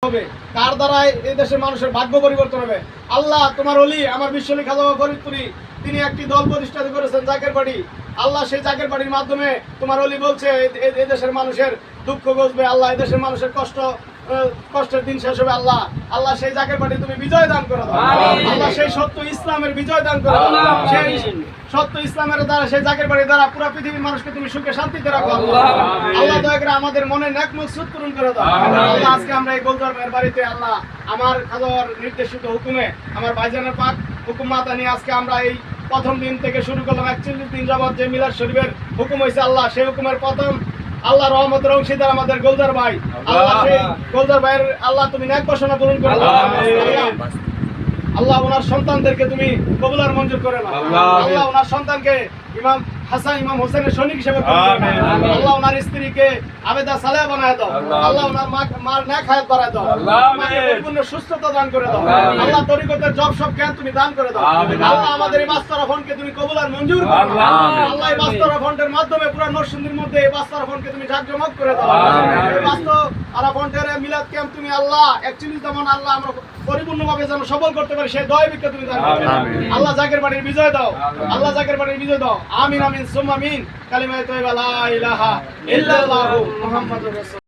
হবে, কার দ্বারা এই দেশের মানুষের ভাগ্য পরিবর্তন হবে। আল্লাহ তোমার ওলি আমার বিশ্বলি খাজা ফরিদপুরি তিনি একটি দল প্রতিষ্ঠা করেছেন জাকের বাড়ি। আল্লাহ সেই জাকের বাড়ির মাধ্যমে তোমার ওলি বলছে এই দেশের মানুষের দুঃখ বুঝবে, আল্লাহ এই দেশের মানুষের কষ্টের দিন শেষ হবে। আল্লাহ আল্লাহ সেই জাকের বাড়ি তুমি বিজয় দান করে দাও। আল্লাহ সেই সত্য ইসলামের বিজয় দান করে দাও। সেই সত্য ইসলামের দ্বারা সেই জাকের বাড়ির দ্বারা পুরো পৃথিবীর মানুষকে তুমি সুখে শান্তিতে রাখো। আল্লাহ দয়া করে আমাদের মনে নেক মকসুদ পূরণ করে দাও। আল্লাহ আজকে আমরা এই গোলজার ভাইয়ের বাড়িতে আল্লাহ আমার খাজার নির্দেশিত হুকুমে আমার ভাইজানের পাক হুকুম মাতা নিয়ে আজকে আমরা এই প্রথম দিন থেকে শুরু করলাম 41 দিন যাবত যে মিলাদ শরীফের হুকুম হয়েছে। আল্লাহ সেই হুকুমের প্রথম আল্লাহ রহমতের অংশীদার আমাদের গোলজার ভাই। আল্লাহ সেই গোলজার ভাইয়ের আল্লাহ তুমি নেক বাসনা পূরণ করে দাও। আল্লাহ ওনার সন্তানদেরকে তুমি কবুল আর মঞ্জুর করে নাও। আল্লাহ ওনার সন্তানকে ইমাম হাসান ইমাম হোসেনের সৈনিক হিসেবে আল্লাহ ওনার স্ত্রীকে আবেদা সালেহা বানায় দাও। আল্লাহ ওনার মার নেক হায়াত বাড়ায় দাও। মাকে পরিপূর্ণ সুস্থতা দান করে দাও। আল্লাহ তরিকতের জব সব জ্ঞান তুমি দান করে দাও। আল্লাহ আমাদের এই বাস্তারা ফন্ডকে তুমি কবুল আর মঞ্জুর করে নাও। আল্লাহ এই বাস্তারা ফন্ডের মাধ্যমে পুরো নরসিংদীর মধ্যে এই বাস্তারা ফন্ডকে তুমি জাঁকজমক করে দাও। এই বাস্তারা ফন্ডের মিলাদ ক্যাম্প তুমি আল্লাহ 41 যেমন আল্লাহ আমরা পরিপূর্ণভাবে যেন সফল করতে পারি সেই দয়া ভিক্ষা তুমি দান করো। আল্লাহ জাকের বাড়ির বিজয় দাও। আল্লাহ জাকের বাড়ির বিজয় দাও। আমিন আমিন সুম্মা আমিন। কালিমায়ে তয়্যিবা লা ইলাহা ইল্লাল্লাহু মুহাম্মাদুর রাসূল।